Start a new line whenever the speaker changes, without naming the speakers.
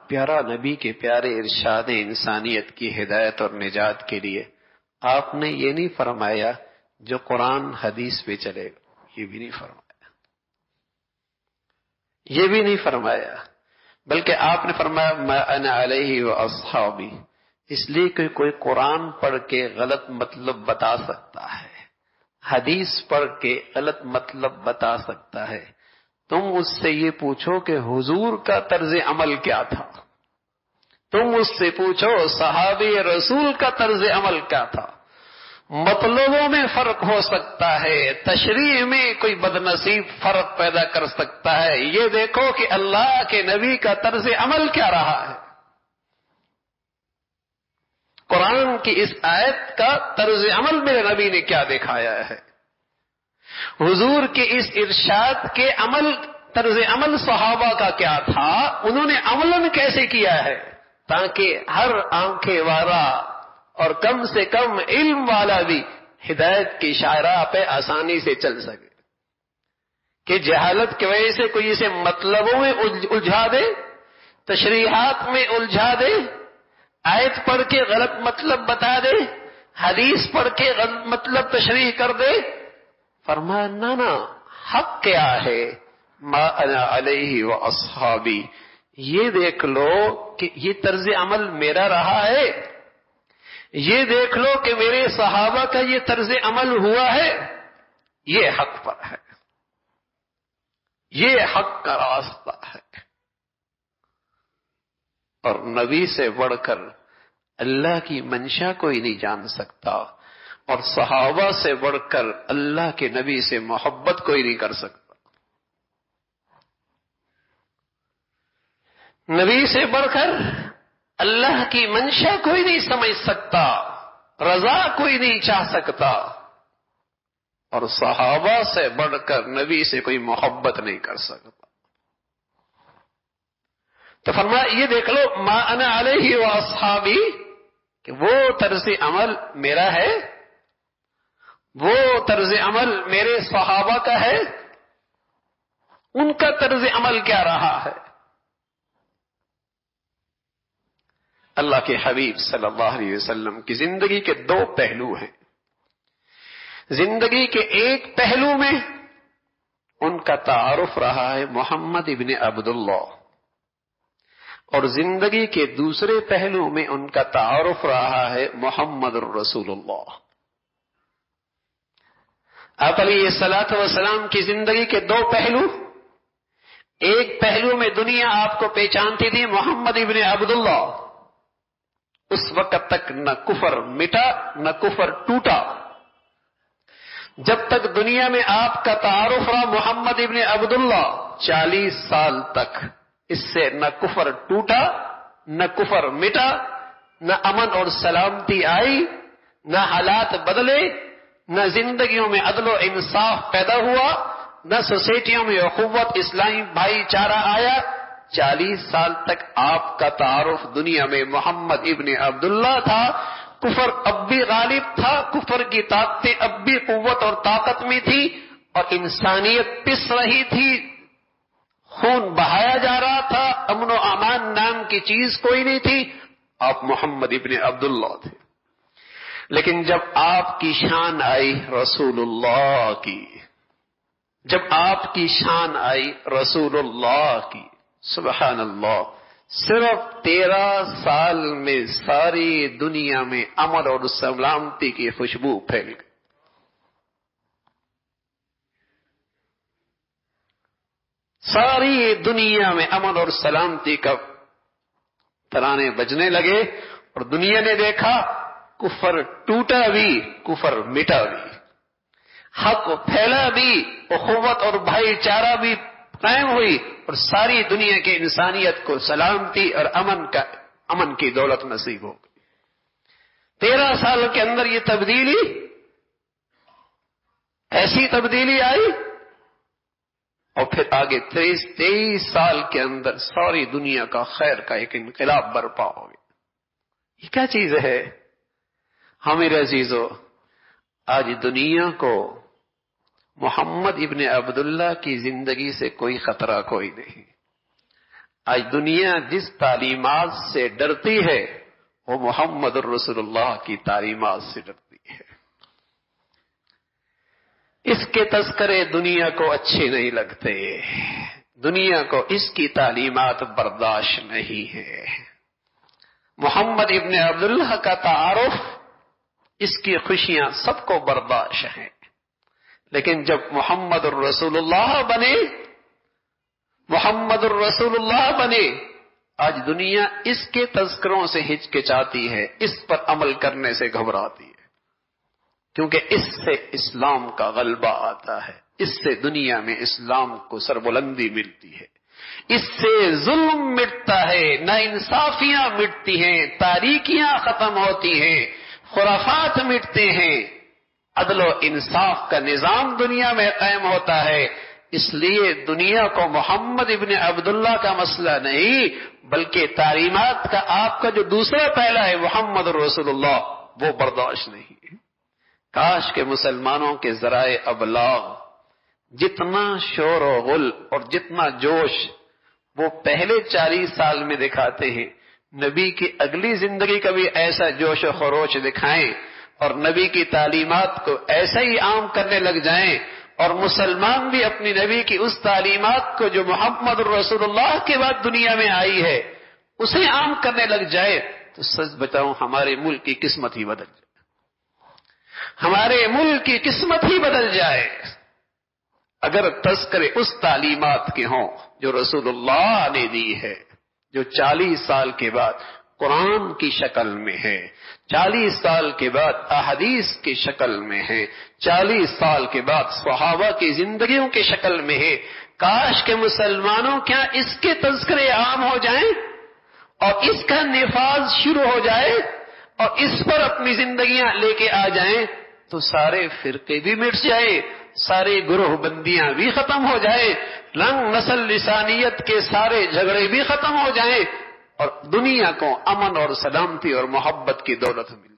پیارا نبی کے پیارے ارشاد انسانیت کی ہدایت اور نجات کے لیے آپ نے یہ نہیں فرمایا جو قرآن حدیث پہ چلے گا، یہ بھی نہیں فرمایا، یہ بھی نہیں فرمایا، بلکہ آپ نے فرمایا ما انا علیہ و اصحابی، اس لیے کہ کوئی قرآن پڑھ کے غلط مطلب بتا سکتا ہے، حدیث پڑھ کے غلط مطلب بتا سکتا ہے۔ تم اس سے یہ پوچھو کہ حضور کا طرز عمل کیا تھا، تم اس سے پوچھو صحابی رسول کا طرز عمل کیا تھا۔ مطلبوں میں فرق ہو سکتا ہے، تشریح میں کوئی بدنصیب فرق پیدا کر سکتا ہے، یہ دیکھو کہ اللہ کے نبی کا طرز عمل کیا رہا ہے، قرآن کی اس آیت کا طرز عمل میرے نبی نے کیا دکھایا ہے، حضور کے اس ارشاد کے طرز عمل صحابہ کا کیا تھا، انہوں نے عملاً کیسے کیا ہے، تاکہ ہر آنکھیں والا اور کم سے کم علم والا بھی ہدایت کی شاہراہ پہ آسانی سے چل سکے۔ کہ جہالت کی وجہ سے کوئی اسے مطلبوں میں الجھا دے، تشریحات میں الجھا دے، آیت پڑھ کے غلط مطلب بتا دے، حدیث پڑھ کے غلط مطلب تشریح کر دے، فرمایا نہ، حق کیا ہے، ما انا علیہ و اصحابی، یہ دیکھ لو کہ یہ طرز عمل میرا رہا ہے، یہ دیکھ لو کہ میرے صحابہ کا یہ طرز عمل ہوا ہے، یہ حق پر ہے، یہ حق کا راستہ ہے۔ اور نبی سے بڑھ کر اللہ کی منشا کوئی نہیں جان سکتا، اور صحابہ سے بڑھ کر اللہ کے نبی سے محبت کوئی نہیں کر سکتا۔ نبی سے بڑھ کر اللہ کی منشا کوئی نہیں سمجھ سکتا، رضا کوئی نہیں چاہ سکتا، اور صحابہ سے بڑھ کر نبی سے کوئی محبت نہیں کر سکتا۔ تو فرمایا یہ دیکھ لو ما انا علیہ و اصحابی، کہ وہ طرز عمل میرا ہے، وہ طرز عمل میرے صحابہ کا ہے، ان کا طرز عمل کیا رہا ہے۔ اللہ کے حبیب صلی اللہ علیہ وسلم کی زندگی کے دو پہلو ہیں۔ زندگی کے ایک پہلو میں ان کا تعارف رہا ہے محمد ابن عبداللہ، اور زندگی کے دوسرے پہلو میں ان کا تعارف رہا ہے محمد الرسول اللہ۔ آپ علیہ الصلوۃ والسلام کی زندگی کے دو پہلو، ایک پہلو میں دنیا آپ کو پہچانتی تھی محمد ابن عبداللہ، اس وقت تک نہ کفر مٹا نہ کفر ٹوٹا، جب تک دنیا میں آپ کا تعارف رہا محمد ابن عبداللہ 40 سال تک، اس سے نہ کفر ٹوٹا نہ کفر مٹا، نہ امن اور سلامتی آئی، نہ حالات بدلے، نہ زندگیوں میں عدل و انصاف پیدا ہوا، نہ سوسائٹیوں میں اخوت اسلامی بھائی چارہ آیا۔ 40 سال تک آپ کا تعارف دنیا میں محمد ابن عبداللہ تھا، کفر اب بھی غالب تھا، کفر کی طاقتیں اب بھی قوت اور طاقت میں تھی، اور انسانیت پس رہی تھی، خون بہایا جا رہا تھا، امن و امان نام کی چیز کوئی نہیں تھی، آپ محمد ابن عبداللہ تھے۔ لیکن جب آپ کی شان آئی رسول اللہ کی، جب آپ کی شان آئی رسول اللہ کی، سبحان اللہ، صرف 13 سال میں ساری دنیا میں امن اور سلامتی کی خوشبو پھیل گئی۔ ساری دنیا میں امن اور سلامتی کا ترانے بجنے لگے، اور دنیا نے دیکھا کفر ٹوٹا بھی، کفر مٹا بھی، حق پھیلا بھی، اخوت اور بھائی چارہ بھی قائم ہوئی، اور ساری دنیا کی انسانیت کو سلامتی اور امن کی دولت نصیب ہو گئی۔ 13 سال کے اندر یہ تبدیلی، ایسی تبدیلی آئی، اور پھر آگے 23 سال کے اندر ساری دنیا کا خیر کا ایک انقلاب برپا ہو گیا۔ یہ کیا چیز ہے؟ میرے عزیزو، آج دنیا کو محمد ابن عبداللہ کی زندگی سے کوئی خطرہ کوئی نہیں۔ آج دنیا جس تعلیمات سے ڈرتی ہے وہ محمد الرسول اللہ کی تعلیمات سے ڈرتی ہے۔ اس کے تذکرے دنیا کو اچھے نہیں لگتے، دنیا کو اس کی تعلیمات برداشت نہیں ہے۔ محمد ابن عبداللہ کا تعارف، اس کی خوشیاں سب کو برداشت ہیں، لیکن جب محمد الرسول اللہ بنے، محمد الرسول اللہ بنے، آج دنیا اس کے تذکروں سے ہچکچاتی ہے، اس پر عمل کرنے سے گھبراتی ہے، کیونکہ اس سے اسلام کا غلبہ آتا ہے، اس سے دنیا میں اسلام کو سربلندی ملتی ہے، اس سے ظلم مٹتا ہے، ناانصافیاں مٹتی ہیں، تاریکیاں ختم ہوتی ہیں، خرافات مٹتے ہیں، عدل و انصاف کا نظام دنیا میں قائم ہوتا ہے۔ اس لیے دنیا کو محمد ابن عبداللہ کا مسئلہ نہیں، بلکہ تعلیمات کا آپ کا جو دوسرا پہلا ہے محمد رسول اللہ، وہ برداشت نہیں ہے۔ کاش کہ مسلمانوں کے ذرائع ابلاغ جتنا شور و غل اور جتنا جوش وہ پہلے 40 سال میں دکھاتے ہیں، نبی کی اگلی زندگی کا بھی ایسا جوش و خروش دکھائیں اور نبی کی تعلیمات کو ایسا ہی عام کرنے لگ جائیں، اور مسلمان بھی اپنی نبی کی اس تعلیمات کو جو محمد رسول اللہ کے بعد دنیا میں آئی ہے اسے عام کرنے لگ جائے، تو سچ بتاؤں ہمارے ملک کی قسمت ہی بدل جائے، ہمارے ملک کی قسمت ہی بدل جائے۔ اگر تذکرے اس تعلیمات کے ہوں جو رسول اللہ نے دی ہے، جو 40 سال کے بعد قرآن کی شکل میں ہے، 40 سال کے بعد احادیث کی شکل میں ہے، 40 سال کے بعد صحابہ کی زندگیوں کی شکل میں ہے، کاش کہ مسلمانوں کیا اس کے تذکرے عام ہو جائیں اور اس کا نفاذ شروع ہو جائے اور اس پر اپنی زندگیاں لے کے آ جائیں، تو سارے فرقے بھی مٹ جائے، سارے گروہ بندیاں بھی ختم ہو جائے، رنگ نسل لسانیت کے سارے جھگڑے بھی ختم ہو جائیں، اور دنیا کو امن اور سلامتی اور محبت کی دولت مل